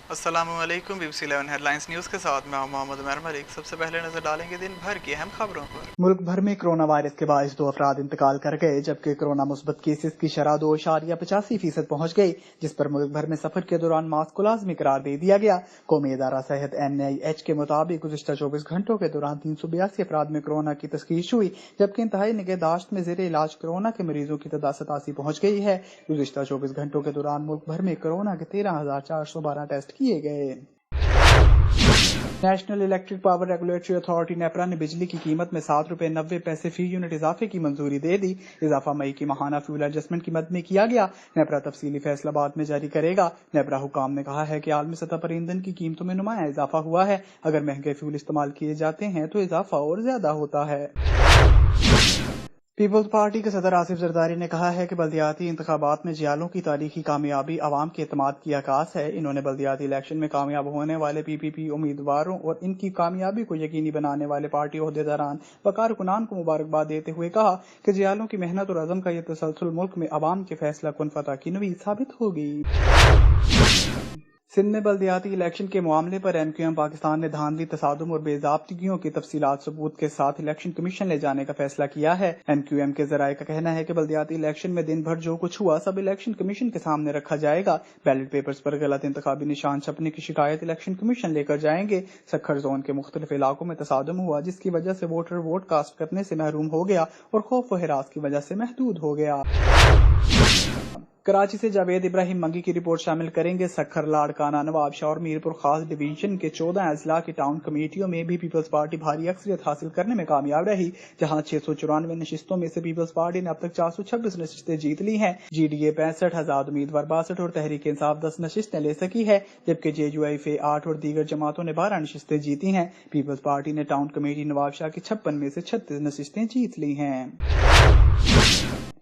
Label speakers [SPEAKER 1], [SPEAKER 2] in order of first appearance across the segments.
[SPEAKER 1] अस्सलामुअलैकुम BBC 11 headlines news के साथ मैं हूं मोहम्मद उमर मलिक। सबसे पहले नजर डालेंगे दिन भर की अहम खबरों पर।
[SPEAKER 2] मुल्क भर में कोरोना वायरस के बायस 2 अफराद इंतकाल कर गए, जबकि कोरोना मुस्बत केसेस की शरह 2.85% पहुंच गई, जिस पर मुल्क भर में सफर के दौरान मास्क को लाजमी करार दे दिया गया। कौमी इदारा सेहत NIH के मुताबिक गुज़िश्ता 24 घंटों के दौरान 382 अफराद में कोरोना की तशखीस हुई, जबकि इंतहाई निगहदाश्त में ज़ेरे इलाज कोरोना के मरीजों की तादाद 87 पहुंच गई है। गुज़िश्ता 24 घंटों के दौरान मुल्क भर में कोरोना के 13,412 टेस्ट किए गए। National electric power regulatory authority NEPRA ने बिजली की कीमत में ₹7.90 फी यूनिट इजाफे की मंजूरी दे दी। इजाफा मई की माहाना फ्यूल एडजस्टमेंट की मद में किया गया। नेपरा तफसीली फैसला बाद में जारी करेगा। नेपरा हुकाम ने कहा है कि आलमी सतह पर ईंधन की कीमतों में नुमाया इजाफा हुआ है। अगर महंगे फ्यूल इस्तेमाल किए जाते हैं तो इजाफा और ज्यादा होता है। पीपल्स पार्टी के सदर आसिफ जरदारी ने कहा है कि बल्दियाती इंतखाबात में जियालों की तारीखी कामयाबी आवाम के एतमाद की आकाश है। इन्होंने बल्दियाती इलेक्शन में कामयाब होने वाले PPP उम्मीदवारों और इनकी कामयाबी को यकीनी बनाने वाले पार्टी ओहदेदारान व कारकुनान को मुबारकबाद देते हुए कहा कि जियालों की मेहनत और अज़म का यह तसलसल मुल्क में अवाम के फैसला कुन फतह की नवीद साबित होगी। सिंध में बल्दियाती इलेक्शन के मामले पर MQM पाकिस्तान ने धांधली, तसादुम और बेज़ाब्तियों की तफसीलात सबूत के साथ इलेक्शन कमीशन ले जाने का फैसला किया है। MQM के जराये का कहना है कि बल्दियाती इलेक्शन में दिन भर जो कुछ हुआ सब इलेक्शन कमीशन के सामने रखा जाएगा। बैलेट पेपर्स पर गलत इंतखाबी निशान छपने की शिकायत इलेक्शन कमीशन लेकर जाएंगे। सखर जोन के मुख्तलिफ इलाकों में तसादुम हुआ, जिसकी वजह से वोटर वोट कास्ट करने से महरूम हो गया और खौफ व हिरास की वजह से महदूद हो गया। कराची से जावेद इब्राहिम मंगी की रिपोर्ट शामिल करेंगे। सखर, लाड़काना, नवाबशाह और मीरपुर खास डिवीजन के 14 अजला की टाउन कमेटियों में भी पीपल्स पार्टी भारी अक्सरियत हासिल करने में कामयाब रही, जहां 694 नशिस्तों में से पीपल्स पार्टी ने अब तक 426 नशिस्तें जीत ली हैं। GDA 65, आजाद उम्मीदवार 62 और तहरीक इंसाफ 10 नशिस्तें ले सकी है, जबकि JUIF 8 और दीगर जमातों ने 12 नशिस्तें जीती हैं। पीपल्स पार्टी ने टाउन कमेटी नवाबशाह की 56 में से 36 नशिस्तें जीत ली हैं।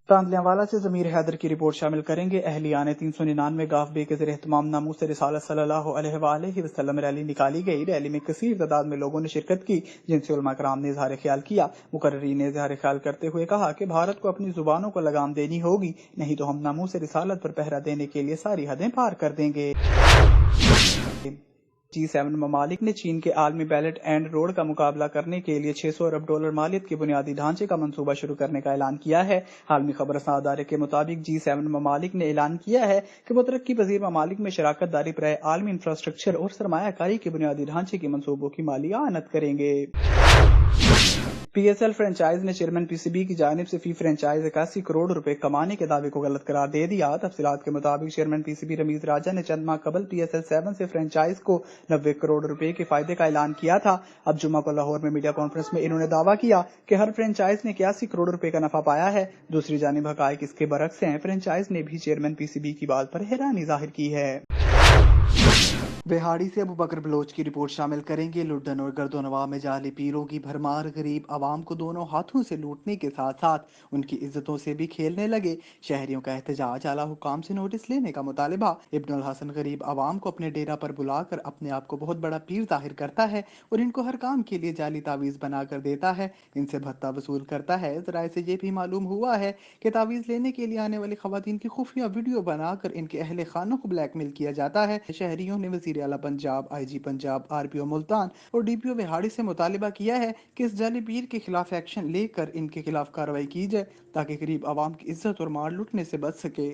[SPEAKER 2] तांदलियावाला से ज़मीर हैदर की रिपोर्ट शामिल करेंगे। अहलियाने 399 गाफ बे के ज़रिए एहतमाम नामूस रिसालत सल्लल्लाहु अलैहि वसल्लम रैली निकाली गई। रैली में कसीर तादाद में लोगों ने शिरकत की, जिनसे उलमा कराम ने इज़हार ख्याल किया। मुकर्रीरीन ने इज़हार ख्याल करते हुए कहा कि भारत को अपनी जुबानों को लगाम देनी होगी, नहीं तो हम नामूस रिसालत पर पहरा देने के लिए सारी हदें पार कर देंगे। G7 ममालिक ने चीन के आलमी बैलेट एंड रोड का मुकाबला करने के लिए $600 अरब मालियत के बुनियादी ढांचे का मंसूबा शुरू करने का ऐलान किया है। आलमी खबरसां अदारे के मुताबिक G7 ममालिक ने ऐलान किया है कि वो तरक्की पजीर ममालिक में शराकत दारी पर आलमी इंफ्रास्ट्रक्चर और सरमायाकारी के बुनियादी ढांचे के मंसूबों की माली आनत करेंगे। PSL फ्रेंचाइज ने चेयरमैन PCB की जानिब से फी फ्रेंचाइज 81 करोड़ रुपए कमाने के दावे को गलत करार दे दिया। तफसीलात के मुताबिक चेयरमैन PCB रमीज राजा ने चंद माह कबल PSL 7 से फ्रेंचाइज को 90 करोड़ रुपए के फायदे का ऐलान किया था। अब जुम्मा को लाहौर में मीडिया कॉन्फ्रेंस में इन्होंने दावा किया कि हर फ्रेंचाइज ने 81 करोड़ रुपए का नफा पाया है। दूसरी जानिब हकायक इसके बरक्स हैं। फ्रेंचाइज ने भी चेयरमैन PCB की बात पर हैरानी जाहिर की है। बिहाड़ी से अबू बकर बलोच की रिपोर्ट शामिल करेंगे। लुड्डन और गर्दोनवा में जाली पीरों की भरमार गरीब आवाम को दोनों हाथों से लूटने के साथ साथ उनकी इज्जतों से भी खेलने लगे। शहरियों का एहतजाज, आला हुकाम से नोटिस लेने का मुतालिबा। इब्नुल हसन गरीब आवाम को अपने डेरा पर बुलाकर अपने आप को बहुत बड़ा पीर जाहिर करता है और इनको हर काम के लिए जाली तावीज़ बना कर देता है, इनसे भत्ता वसूल करता है। जराये से ये भी मालूम हुआ है कि तावीज़ लेने के लिए आने वाली खवातीन की खुफिया वीडियो बनाकर इनके अहले खानों को ब्लैकमेल किया जाता है। शहरियों ने वज़ीर आला पंजाब, IG पंजाब, RPO मुल्तान और DPO बिहाड़ी से मुतालिबा किया है कि इस जाली पीर के खिलाफ एक्शन लेकर इनके खिलाफ कार्रवाई की जाए, ताकि गरीब आवाम की इज्जत और माल लुटने से बच सके।